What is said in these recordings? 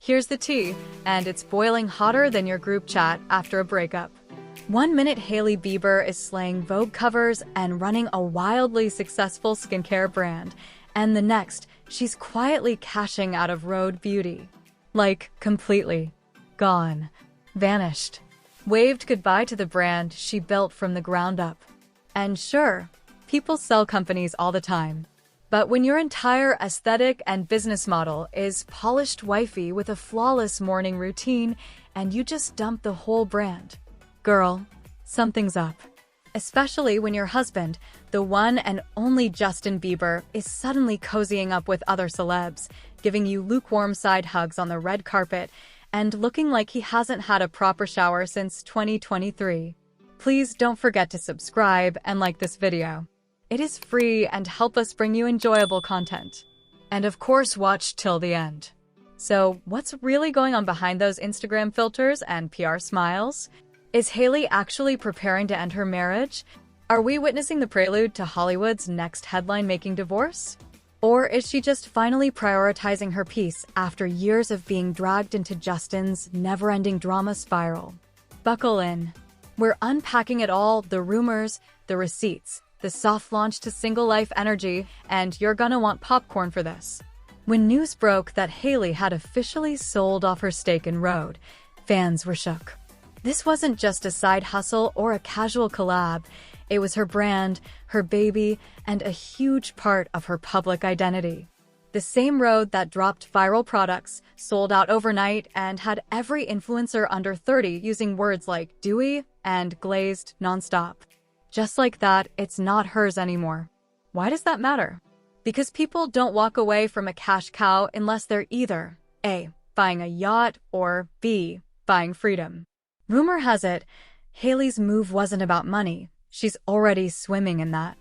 Here's the tea, and it's boiling hotter than your group chat after a breakup. One minute Hailey Bieber is slaying Vogue covers and running a wildly successful skincare brand, and the next, she's quietly cashing out of Rhode Beauty. Like, completely. Gone. Vanished. Waved goodbye to the brand she built from the ground up. And sure, people sell companies all the time. But when your entire aesthetic and business model is polished wifey with a flawless morning routine and you just dump the whole brand, girl, something's up. Especially when your husband, the one and only Justin Bieber, is suddenly cozying up with other celebs, giving you lukewarm side hugs on the red carpet, and looking like he hasn't had a proper shower since 2023. Please don't forget to subscribe and like this video. It is free and help us bring you enjoyable content. And of course, watch till the end. So, what's really going on behind those Instagram filters and PR smiles? Is Hailey actually preparing to end her marriage? Are we witnessing the prelude to Hollywood's next headline-making divorce? Or is she just finally prioritizing her peace after years of being dragged into Justin's never-ending drama spiral? Buckle in. We're unpacking it all, the rumors, the receipts, the soft launch to single life energy, and you're gonna want popcorn for this. When news broke that Hailey had officially sold off her stake in Rhode, fans were shook. This wasn't just a side hustle or a casual collab. It was her brand, her baby, and a huge part of her public identity. The same Rhode that dropped viral products, sold out overnight, and had every influencer under 30 using words like dewy and glazed nonstop. Just like that, it's not hers anymore. Why does that matter? Because people don't walk away from a cash cow unless they're either A, buying a yacht, or B, buying freedom. Rumor has it, Hailey's move wasn't about money. She's already swimming in that.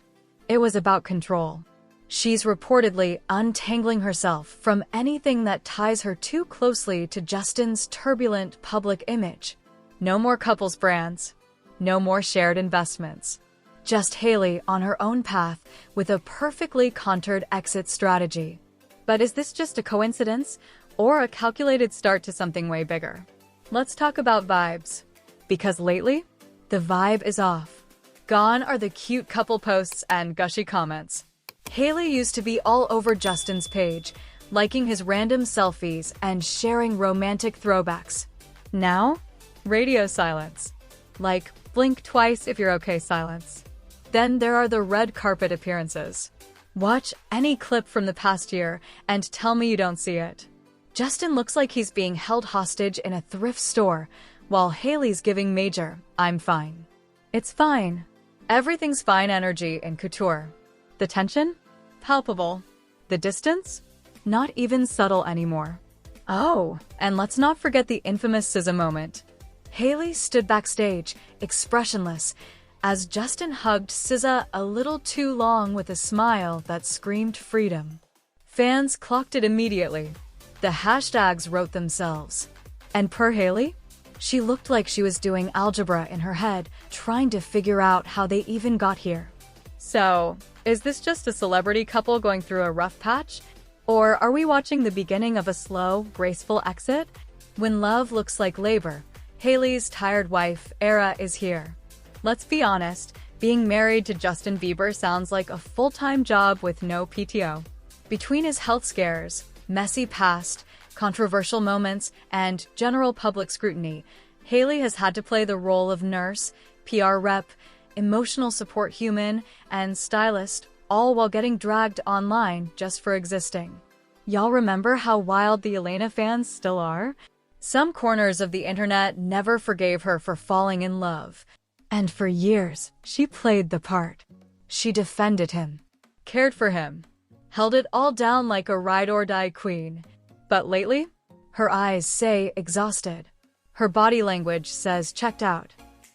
It was about control. She's reportedly untangling herself from anything that ties her too closely to Justin's turbulent public image. No more couples brands. No more shared investments. Just Hailey on her own path with a perfectly contoured exit strategy. But is this just a coincidence or a calculated start to something way bigger? Let's talk about vibes. Because lately, the vibe is off. Gone are the cute couple posts and gushy comments. Hailey used to be all over Justin's page, liking his random selfies and sharing romantic throwbacks. Now, radio silence. Like, blink twice if you're okay silence. Then there are the red carpet appearances. Watch any clip from the past year and tell me you don't see it. Justin looks like he's being held hostage in a thrift store, while Hailey's giving major, I'm fine. It's fine. Everything's fine energy in couture. The tension? Palpable. The distance? Not even subtle anymore. Oh, and let's not forget the infamous SZA moment. Hailey stood backstage, expressionless, as Justin hugged SZA a little too long with a smile that screamed freedom. Fans clocked it immediately. The hashtags wrote themselves. And per Hailey, she looked like she was doing algebra in her head, trying to figure out how they even got here. So, is this just a celebrity couple going through a rough patch? Or are we watching the beginning of a slow, graceful exit? When love looks like labor, Hailey's tired wife era is here. Let's be honest, being married to Justin Bieber sounds like a full-time job with no PTO. Between his health scares, messy past, controversial moments, and general public scrutiny, Hailey has had to play the role of nurse, PR rep, emotional support human, and stylist, all while getting dragged online just for existing. Y'all remember how wild the Elena fans still are? Some corners of the internet never forgave her for falling in love. And for years, she played the part. She defended him, cared for him, held it all down like a ride-or-die queen. But lately, her eyes say exhausted. Her body language says checked out.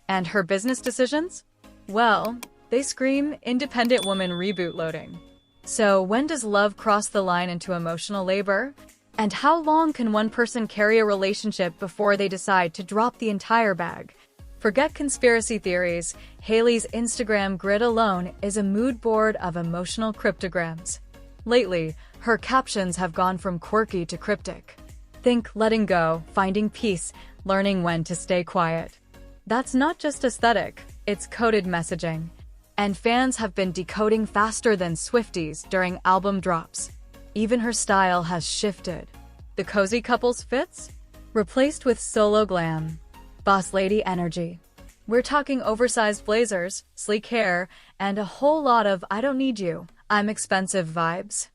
And her business decisions? Well, they scream independent woman reboot loading. So when does love cross the line into emotional labor? And how long can one person carry a relationship before they decide to drop the entire bag? Forget conspiracy theories, Hailey's Instagram grid alone is a mood board of emotional cryptograms. Lately, her captions have gone from quirky to cryptic. Think letting go, finding peace, learning when to stay quiet. That's not just aesthetic, it's coded messaging. And fans have been decoding faster than Swifties during album drops. Even her style has shifted. The cozy couples fits? Replaced with solo glam. Boss lady energy. We're talking oversized blazers, sleek hair, and a whole lot of "I don't need you, I'm expensive" vibes.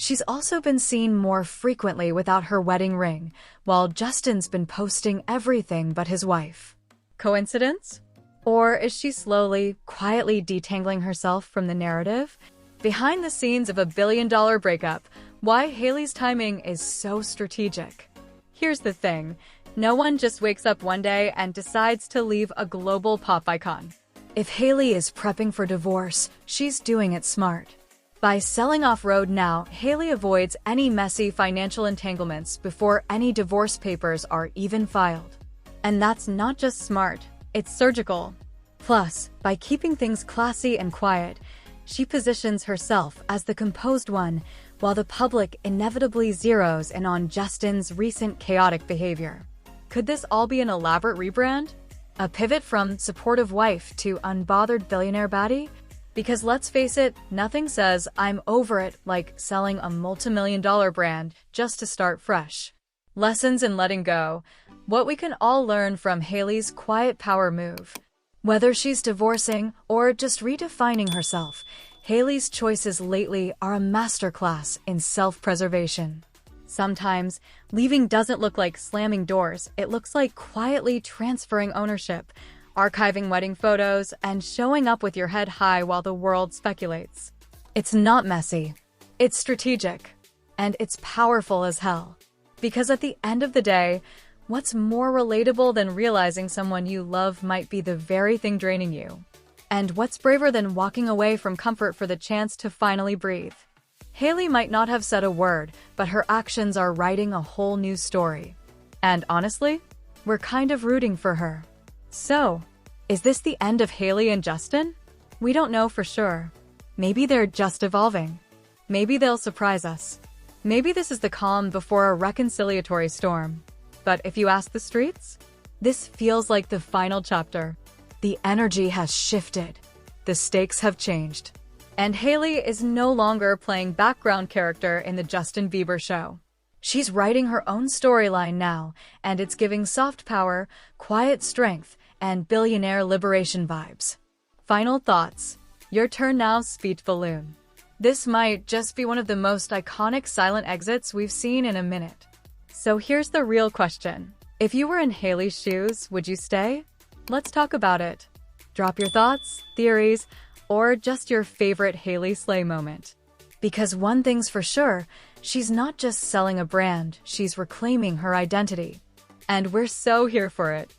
She's also been seen more frequently without her wedding ring, while Justin's been posting everything but his wife. Coincidence? Or is she slowly, quietly detangling herself from the narrative? Behind the scenes of a billion-dollar breakup, why Hailey's timing is so strategic. Here's the thing, no one just wakes up one day and decides to leave a global pop icon. If Hailey is prepping for divorce, she's doing it smart. By selling off Rhode now, Hailey avoids any messy financial entanglements before any divorce papers are even filed. And that's not just smart, it's surgical. Plus, by keeping things classy and quiet, she positions herself as the composed one, while the public inevitably zeroes in on Justin's recent chaotic behavior. Could this all be an elaborate rebrand? A pivot from supportive wife to unbothered billionaire baddie? Because let's face it, nothing says "I'm over it" like selling a multi-million-dollar brand just to start fresh. Lessons in letting go. What we can all learn from Hailey's quiet power move. Whether she's divorcing or just redefining herself, Hailey's choices lately are a masterclass in self-preservation. Sometimes, leaving doesn't look like slamming doors, it looks like quietly transferring ownership, archiving wedding photos, and showing up with your head high while the world speculates. It's not messy. It's strategic. And it's powerful as hell. Because at the end of the day, what's more relatable than realizing someone you love might be the very thing draining you? And what's braver than walking away from comfort for the chance to finally breathe? Hailey might not have said a word, but her actions are writing a whole new story. And honestly, we're kind of rooting for her. So, is this the end of Hailey and Justin? We don't know for sure. Maybe they're just evolving. Maybe they'll surprise us. Maybe this is the calm before a reconciliatory storm. But if you ask the streets, this feels like the final chapter. The energy has shifted. The stakes have changed. And Hailey is no longer playing background character in the Justin Bieber show. She's writing her own storyline now, and it's giving soft power, quiet strength, and billionaire liberation vibes. Final thoughts. Your turn now, speech balloon. This might just be one of the most iconic silent exits we've seen in a minute. So here's the real question. If you were in Hailey's shoes, would you stay? Let's talk about it. Drop your thoughts, theories, or just your favorite Hailey slay moment. Because one thing's for sure, she's not just selling a brand, she's reclaiming her identity. And we're so here for it.